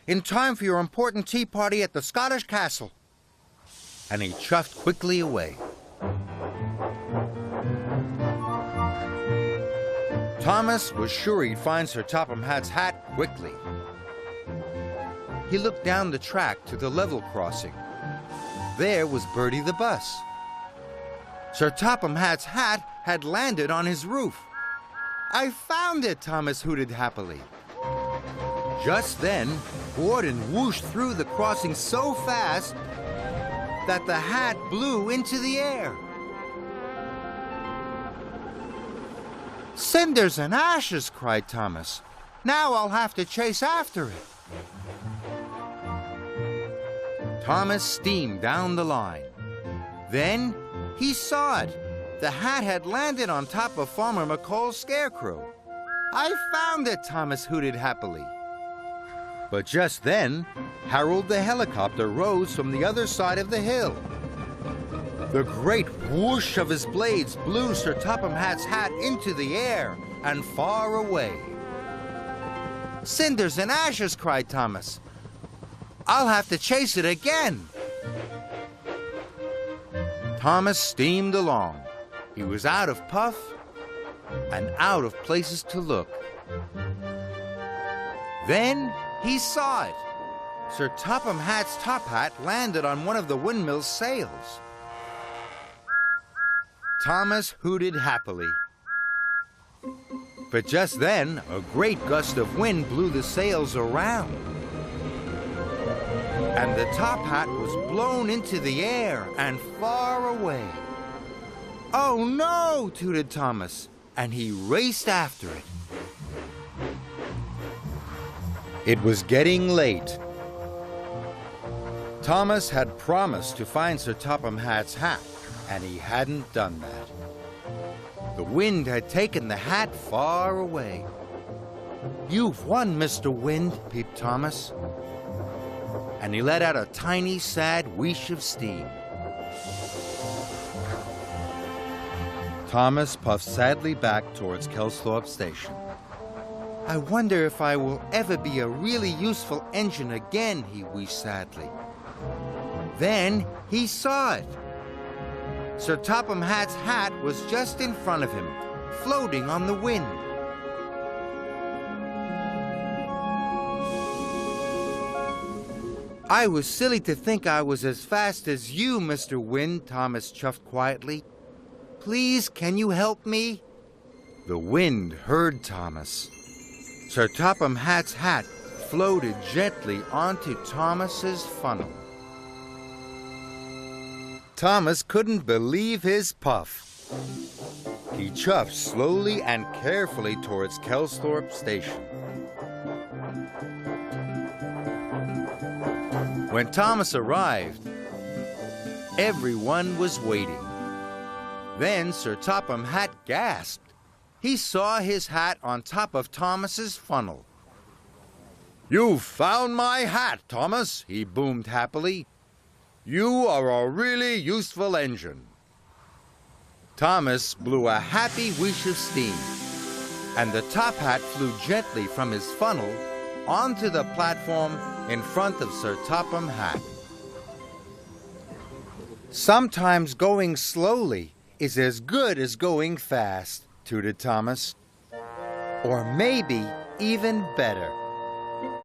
in time for your important tea party at the Scottish castle." And he chuffed quickly away. Thomas was sure he'd find Sir Topham Hatt's hat quickly. He looked down the track to the level crossing. There was Bertie the bus. Sir Topham Hatt's hat had landed on his roof. "I found it," Thomas hooted happily. Just then, Gordon whooshed through the crossing so fast that the hat blew into the air. "Cinders and ashes!" cried Thomas. "Now I'll have to chase after it." Thomas steamed down the line. Then he saw it. The hat had landed on top of Farmer McColl's scarecrow. "I found it!" Thomas hooted happily. But just then, Harold the helicopter rose from the other side of the hill. The great whoosh of his blades blew Sir Topham Hatt's hat into the air and far away. "Cinders and ashes!" cried Thomas. "I'll have to chase it again." Thomas steamed along. He was out of puff and out of places to look. Then he saw it. Sir Topham Hatt's top hat landed on one of the windmill's sails. Thomas hooted happily. But just then, a great gust of wind blew the sails around. And the top hat was blown into the air and far away. "Oh no!" tooted Thomas, and he raced after it. It was getting late. Thomas had promised to find Sir Topham Hatt's hat, and he hadn't done that. The wind had taken the hat far away. "You've won, Mr. Wind," peeped Thomas. And he let out a tiny, sad wheesh of steam. Thomas puffed sadly back towards Kelsthorpe Station. "I wonder if I will ever be a really useful engine again," he wheezed sadly. Then he saw it. Sir Topham Hatt's hat was just in front of him, floating on the wind. "I was silly to think I was as fast as you, Mr. Wind," Thomas chuffed quietly. "Please, can you help me?" The wind heard Thomas. Sir Topham Hatt's hat floated gently onto Thomas's funnel. Thomas couldn't believe his puff. He chuffed slowly and carefully towards Kelsthorpe Station. When Thomas arrived, everyone was waiting. Then Sir Topham Hatt gasped. He saw his hat on top of Thomas's funnel. "You've found my hat, Thomas," he boomed happily. "You are a really useful engine." Thomas blew a happy whoosh of steam, and the top hat flew gently from his funnel onto the platform in front of Sir Topham Hatt. "Sometimes going slowly is as good as going fast," tooted Thomas. "Or maybe even better."